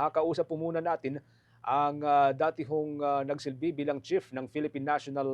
Kakausap po muna natin ang dati hong nagsilbi bilang chief ng Philippine National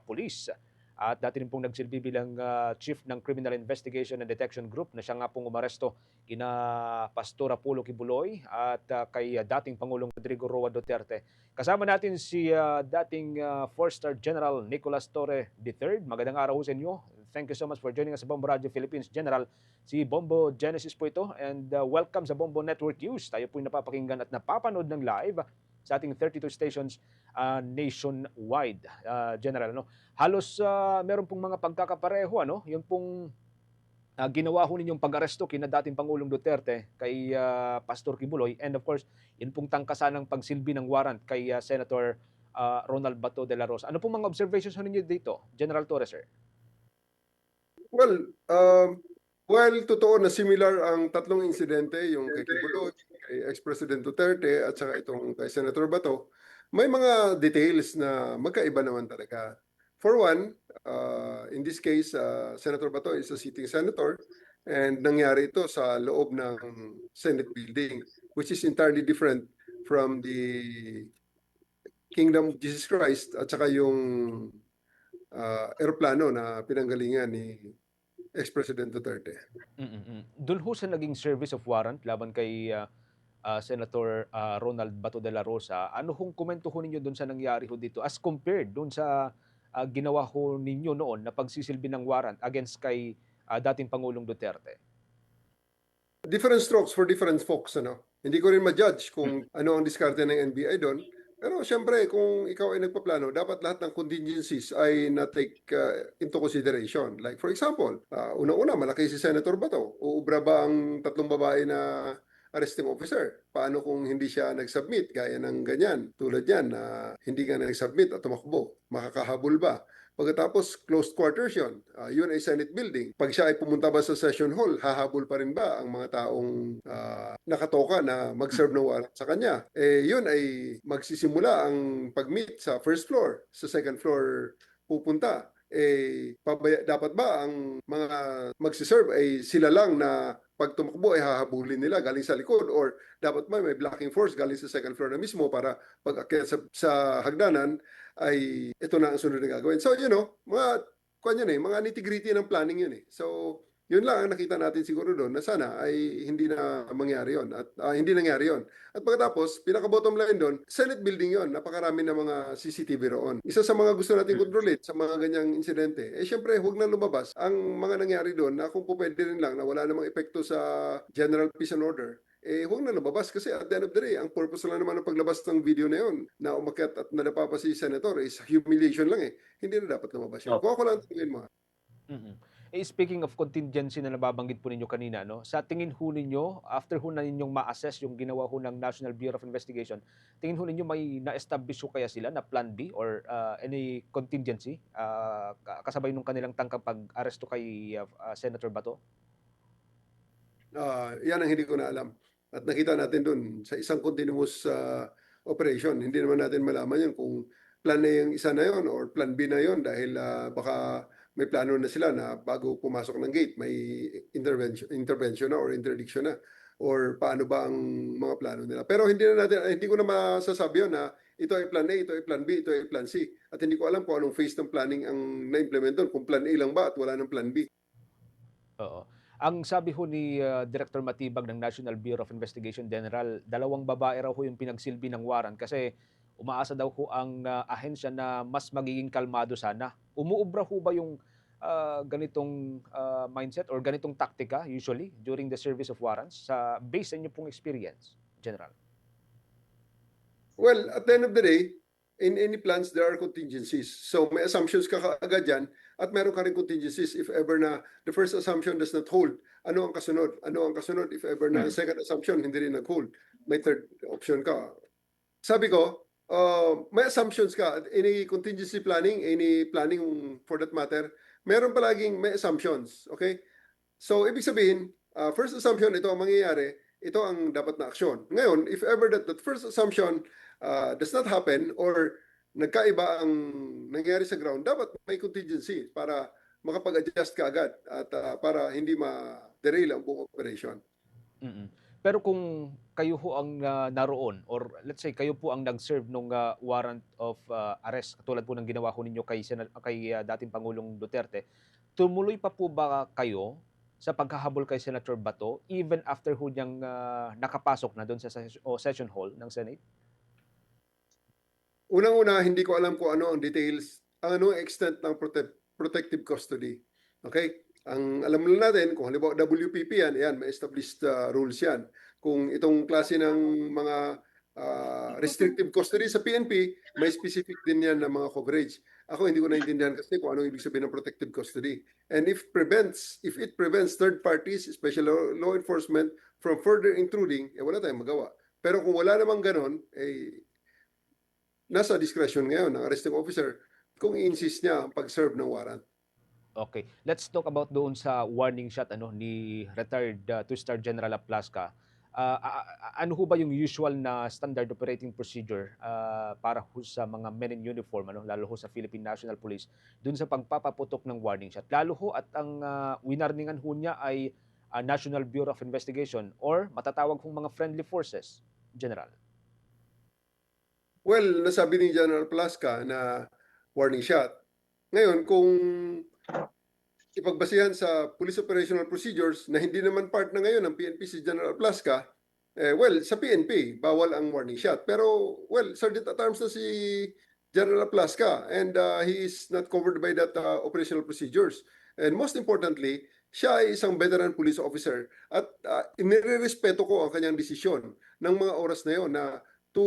Police at dati rin pong nagsilbi bilang chief ng Criminal Investigation and Detection Group na siya nga pong umaresto kina Pastor Apollo Kibuloy at kay dating Pangulong Rodrigo Roa Duterte. Kasama natin si dating 4-star General Nicolas Torre III. Magandang araw sa inyo. Thank you so much for joining us sa Bombo Radio Philippines. General, si Bombo Genesis po ito and welcome sa Bombo Network News. Tayo po napapakinggan at napapanood ng live sa ating 32 stations nationwide. General, no? Halos meron pong mga pagkakapareho, ano? Yung pong ginawa ho ninyong pag-aresto kina dating Pangulong Duterte kay Pastor Kibuloy and of course, yun pong tangkasan ng pagsilbi ng warrant kay Senator Ronald Bato de la Rosa. Ano pong mga observations ho ninyo dito, General Torres, sir? Well, while totoo na similar ang tatlong insidente, yung kay Kibuloy, kay ex-President Duterte at saka itong kay Senator Bato, may mga details na magkaiba naman talaga. For one, in this case, Senator Bato is a sitting senator and nangyari ito sa loob ng Senate building, which is entirely different from the Kingdom of Jesus Christ at saka yung eroplano na pinanggalingan ni ex-President Duterte. Doon ho sa naging service of warrant laban kay Senator Ronald Bato de la Rosa, ano hong komento ho ninyo doon sa nangyari ho dito as compared doon sa ginawa ho ninyo noon na pagsisilbi ng warrant against kay dating Pangulong Duterte? Different strokes for different folks, ano? Hindi ko rin ma-judge kung ano ang diskarte ng NBI doon. Pero siyempre, kung ikaw ay nagpaplano, dapat lahat ng contingencies ay na-take into consideration. Like for example, una-una, malaki si Senator Bato. Uubra ba ang tatlong babae na arresting officer? Paano kung hindi siya nag-submit gaya ng ganyan? Tulad yan na hindi ka nag-submit at tumakbo. Makakahabol ba? Pagkatapos, closed quarters yun. Yun ay Senate building. Pag siya ay pumunta ba sa session hall, hahabol pa rin ba ang mga taong nakatoka na mag-serve ng warrant sa kanya? Yun ay magsisimula ang pag-meet sa first floor. Sa second floor pupunta. Dapat ba ang mga magsiserve ay sila lang na pag tumakbo ay hahabulin nila galing sa likod or dapat ba may blocking force galing sa second floor na mismo para pag akyat sa hagdanan ay ito na ang sunod na gagawin. So, mga nitty-gritty ng planning yun eh. So, yun lang ang nakita natin siguro doon na sana ay hindi na mangyari yon at hindi nangyari yon. At pagkatapos, pinaka-bottom line doon, Senate building yon, napakarami na mga CCTV roon. Isa sa mga gusto natin kontrolin sa mga ganyang insidente, syempre, huwag na lumabas ang mga nangyari doon na kung pwede rin lang na wala namang epekto sa general peace and order, huwag na lumabas kasi at the end of the day, ang purpose lang naman ng paglabas ng video na yun, na umakyat at nadapa pa si Senator, is humiliation lang eh. Hindi na dapat lumabas yun. Kung ako lang tingin mo. Speaking of contingency na nababanggit po ninyo kanina, no? Sa tingin ho ninyo, after ho na ninyong ma-assess yung ginawa ho ng National Bureau of Investigation, tingin ho ninyo may na-establish ho kaya sila na plan B or any contingency kasabay nung kanilang tangkang pag-aresto kay Senator Bato? Yan ang hindi ko na alam. At nakita natin doon sa isang continuous operation. Hindi naman natin malaman yun kung plan A yung isa na yon or plan B na yon dahil baka may plano na sila na bago pumasok ng gate may intervention na or interdiction na or paano ba ang mga plano nila. Pero hindi ko na masasabi yun na ito ay plan A, ito ay plan B, ito ay plan C. At hindi ko alam kung anong phase ng planning ang na-implement doon, kung plan A lang ba at wala ng plan B. Oo. Ang sabi ho ni Director Matibag ng National Bureau of Investigation General, 2 babae raw ho yung pinagsilbi ng warrant kasi umaasa daw ho ang ahensya na mas magiging kalmado sana. Umuubra ho ba yung ganitong mindset or ganitong taktika usually during the service of warrants sa based sa inyo pong experience, General? Well, at the end of the day, in any plans, there are contingencies. So may assumptions ka kaagad yan at meron ka rin contingencies if ever na the first assumption does not hold. Ano ang kasunod? Ano ang kasunod if ever na ang second assumption hindi rin nag-hold? May third option ka. Sabi ko, may assumptions ka. Any contingency planning, any planning for that matter, meron palaging may assumptions. Okay? So, ibig sabihin, first assumption, ito ang mangyayari, ito ang dapat na aksyon. Ngayon, if ever that first assumption does not happen or nagkaiba ang nangyayari sa ground, dapat may contingency para makapag-adjust ka agad at para hindi ma-derail ang buong operation. Pero kung kayo ho ang, naroon or let's say kayo po ang nag-serve nung, warrant of, arrest katulad po ng ginawa ho ninyo kay dating Pangulong Duterte, tumuloy pa po ba kayo sa paghahabol kay Senator Bato even after ho niyang, nakapasok na dun sa session hall ng Senate? Unang-una, hindi ko alam kung ano ang details, ano ang extent ng protective custody. Okay? Ang alam lang natin, kung halimbawa WPP yan, yan, may established rules yan. Kung itong klase ng mga restrictive custody sa PNP, may specific din yan na mga coverage. Ako hindi ko naintindihan kasi kung ano ibig sabihin ng protective custody. And if it prevents third parties, especially law enforcement, from further intruding, wala tayong magawa. Pero kung wala namang ganon, nasa discretion ngayon ng arresting officer kung i-insist niya ang pag-serve ng warrant. Okay, let's talk about doon sa warning shot ano ni retired, two-star General Aplasca. Ano ho ba yung usual na standard operating procedure, para ho sa mga men in uniform ano, lalo ho sa Philippine National Police, dun sa pagpapaputok ng warning shot? Lalo ho at ang, winarningan ho niya ay, National Bureau of Investigation or matatawag hong mga friendly forces, General? Well, nasabi ni General Plasca na warning shot. Ngayon, kung ipagbasihan sa police operational procedures na hindi naman part na ngayon ng PNP si General Plasca, well, sa PNP, bawal ang warning shot. Pero, well, Sergeant at Arms na si General Plasca and he is not covered by that operational procedures. And most importantly, siya ay isang veteran police officer at inirerespeto ko ang kanyang desisyon ng mga oras na yon na to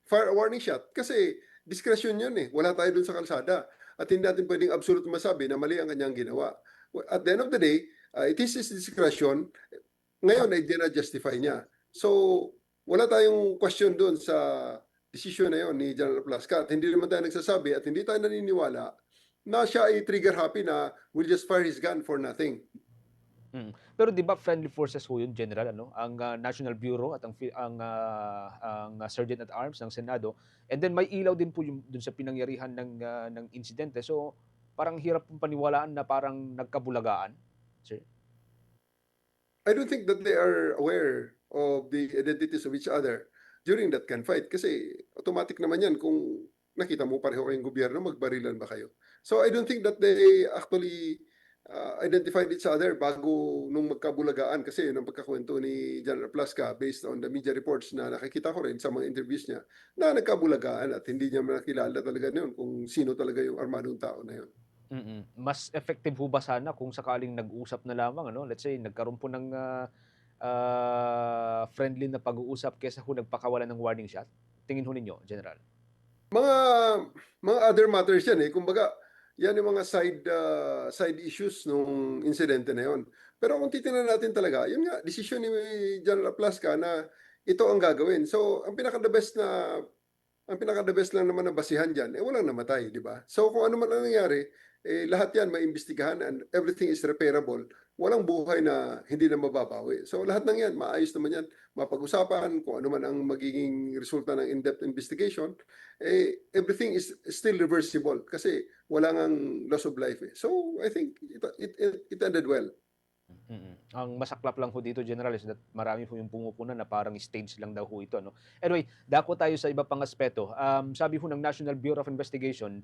fire a warning shot kasi discretion yun eh. Wala tayo dun sa kalsada at hindi natin pwedeng absolute masabi na mali ang kanyang ginawa. At the end of the day, it is his discretion. Ngayon ay dina-justify niya. So, wala tayong question doon sa decision na yon ni General Plasca at hindi naman tayo nagsasabi at hindi tayo naniniwala na siya ay trigger happy na will just fire his gun for nothing. Pero 'di ba friendly forces ho 'yun, General ano, ang, National Bureau at ang Sergeant at Arms ng Senado and then may ilaw din po yung dun sa pinangyarihan ng insidente. So, parang hirap pong paniwalaan na parang nagkabulagaan, sir. I don't think that they are aware of the identities of each other during that gunfight kasi automatic naman yan kung nakita mo pareho kayong gobyerno, magbarilan ba kayo? So I don't think that they actually identified each other bago nung magkabulagaan kasi yun ang pagkakwento ni General Plasca based on the media reports na nakikita ko rin sa mga interviews niya na nagkabulagaan at hindi niya makilala talaga yun kung sino talaga yung armadong tao na yun. Mas effective ho ba sana kung sakaling nag-usap na lamang ano, let's say nagkaroon po ng, friendly na pag-uusap kaysa ho nagpakawalan ng warning shot? Tingin ho ninyo, General? Mga mga other matters yan eh. Kumbaga, yan yung mga side issues nung insidente na yon. Pero kung titingnan natin talaga, yun nga, desisyon ni General Plasca na ito ang gagawin. So, ang pinaka-the best lang naman na basihan diyan, walang namatay, di ba? So, kung ano man ang nangyari, lahat yan maimbestigahan and everything is repairable. Walang buhay na hindi na mababawi. So, lahat ng yan, maayos naman yan. Mapag-usapan kung ano man ang magiging resulta ng in-depth investigation, everything is still reversible kasi wala ngang loss of life. So, I think it ended well. Ang masaklap lang ho dito, General, is that marami ho yung pumupuna na parang stage lang daw ho ito, no? Anyway, dako tayo sa iba pang aspeto. Sabi ho ng National Bureau of Investigation,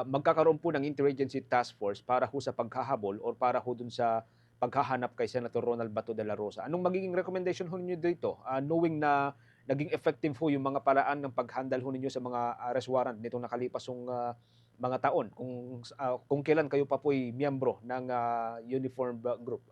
magkakaroon po ng interagency task force para ho sa paghahabol or para ho dun sa paghahanap kay Senator Ronald Bato de la Rosa. Anong magiging recommendation ho ninyo dito? Knowing na naging effective ho yung mga paraan ng paghandle ho ninyo sa mga arrest warrant nitong nakalipasong mga taon kung kailan kayo pa po'y miyembro ng uniform group,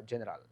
General.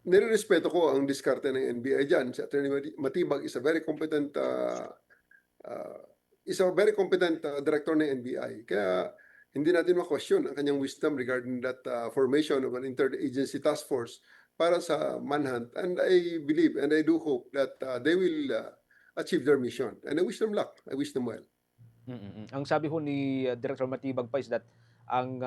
Nirerespeto ko ang diskarte ng NBI dyan. Si Attorney Matibag is a very competent uh, director ng NBI. Kaya hindi natin ma-question ang kanyang wisdom regarding that formation of an interagency task force para sa manhunt. And I believe and I do hope that they will achieve their mission. And I wish them luck. I wish them well. Ang sabi ho ni Director Matibag pa is that ang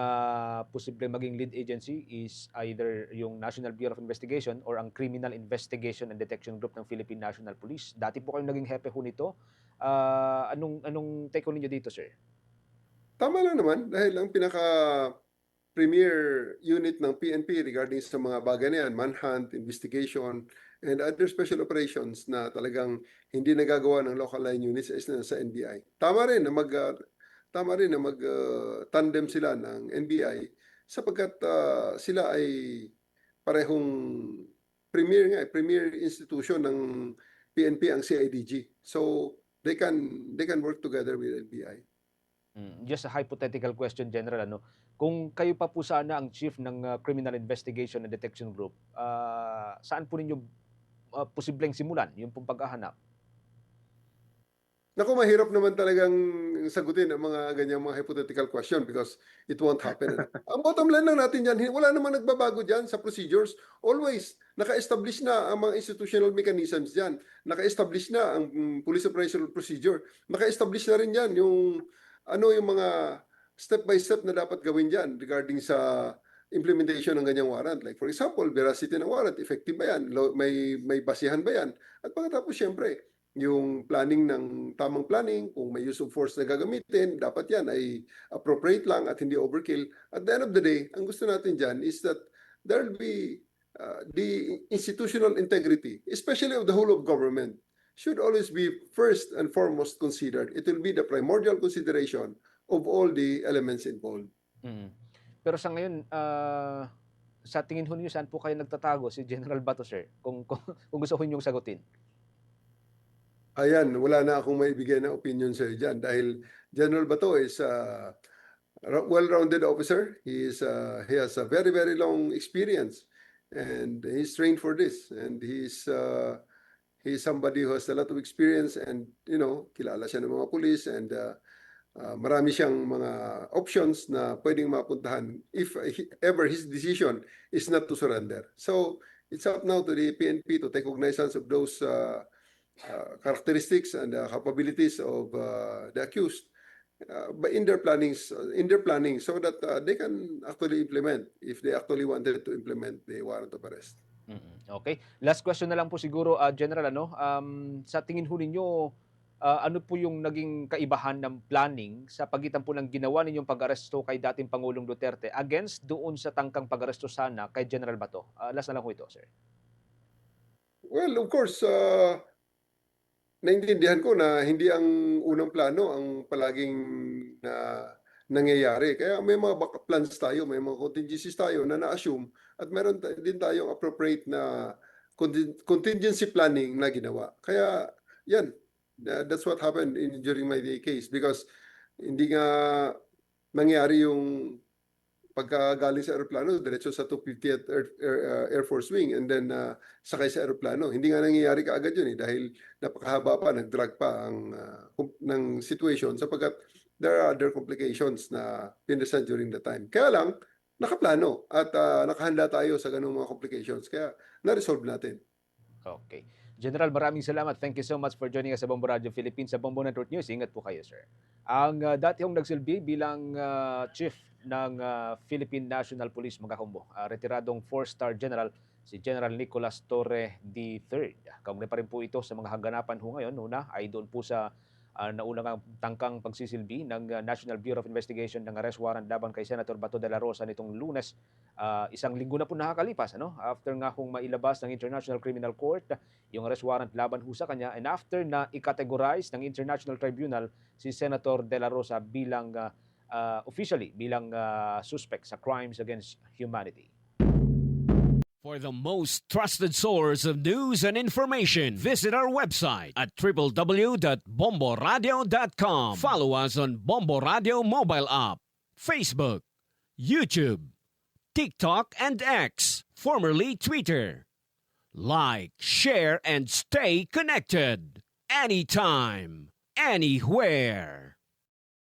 posible maging lead agency is either yung National Bureau of Investigation or ang Criminal Investigation and Detection Group ng Philippine National Police. Dati po kayong naging hepe ho nito. Anong take ho ninyo dito, sir? Tama lang naman dahil ang pinaka premier unit ng PNP regarding sa mga bagay na yan, manhunt, investigation, and other special operations na talagang hindi nagagawa ng local line units is na sa NBI. Tama rin na mag tandem sila ng NBI sapagkat sila ay parehong premier institution ng PNP ang CIDG. So they can work together with NBI. Just a hypothetical question, General. Kung kayo pa po sana ang chief ng Criminal Investigation and Detection Group, saan po ninyo posibleng simulan yung pong paghahanap? Naku, mahirap naman talagang sagutin ang mga ganyang mga hypothetical question because it won't happen. Ang bottom line lang natin dyan, wala namang nagbabago dyan sa procedures. Always, naka-establish na ang mga institutional mechanisms dyan. Naka-establish na ang police operational procedure. Naka-establish na rin dyan yung mga step-by-step na dapat gawin dyan regarding sa implementation ng ganyang warrant. Like for example, veracity ng warrant, effective ba yan? May basihan ba yan? At pagkatapos syempre, yung tamang planning, kung may use of force na gagamitin, dapat yan ay appropriate lang at hindi overkill. At the end of the day, ang gusto natin dyan is that there will be the institutional integrity, especially of the whole of government, should always be first and foremost considered. It will be the primordial consideration of all the elements involved. Pero sa ngayon, sa tingin ho niyo, saan po kayo nagtatago si General Bato, sir? Kung gusto ho niyong sagutin. Ayan, wala na akong maibigay na opinion sa'yo dyan dahil General Bato is a well-rounded officer. He has a very, very long experience and he's trained for this. And he's somebody who has a lot of experience and, kilala siya ng mga police and marami siyang mga options na pwedeng mapuntahan if ever his decision is not to surrender. So, it's up now to the PNP to take cognizance of those characteristics and capabilities of the accused in their planning so that they can actually implement if they actually wanted to implement the warrant of arrest. Okay. Last question na lang po siguro, General, sa tingin ho ninyo, ano po yung naging kaibahan ng planning sa pagitan po ng ginawa ninyong pag-aresto kay dating Pangulong Duterte against doon sa tangkang pag-aresto sana kay General Bato? Last na lang po ito, sir. Well, of course, naintindihan ko na hindi ang unang plano ang palaging nangyayari. Kaya may mga backup plans tayo, may mga contingencies tayo na na-assume at meron din tayong appropriate na contingency planning na ginawa. Kaya yan, that's what happened during my case because hindi nga nangyari yung pagkagaling sa aeroplano, diretso sa 250th Air Force Wing and then sakay sa aeroplano. Hindi nga nangyayari kaagad yun dahil napakahaba pa, nag-drag pa ng situation sapagkat there are other complications na pinresan during the time. Kaya lang, nakaplano at nakahanda tayo sa ganung mga complications. Kaya na-resolve natin. Okay. General, maraming salamat. Thank you so much for joining us sa Bombo Radio Philippines, sa Bombo Network News. Ingat po kayo, sir. Ang dati hong nagsilbi bilang chief ng Philippine National Police, mga kumbo, retiradong 4-star general, si General Nicolas Torre III. Kaugnay pa rin po ito sa mga haganapan ho ngayon. Una ay doon po sa naunang tangkang pagsisilbi ng National Bureau of Investigation ng arrest warrant laban kay Senator Bato de la Rosa nitong Lunes. Isang linggo na po nakakalipas, after nga hong mailabas ng International Criminal Court yung arrest warrant laban ho sa kanya, and after na i-categorize ng International Tribunal si Senator de la Rosa bilang officially bilang suspect sa crimes against humanity. For the most trusted source of news and information, visit our website at www.bomboradio.com. Follow us on Bombo Radio mobile app, Facebook, YouTube, TikTok, and X, formerly Twitter. Like, share, and stay connected. Anytime, anywhere.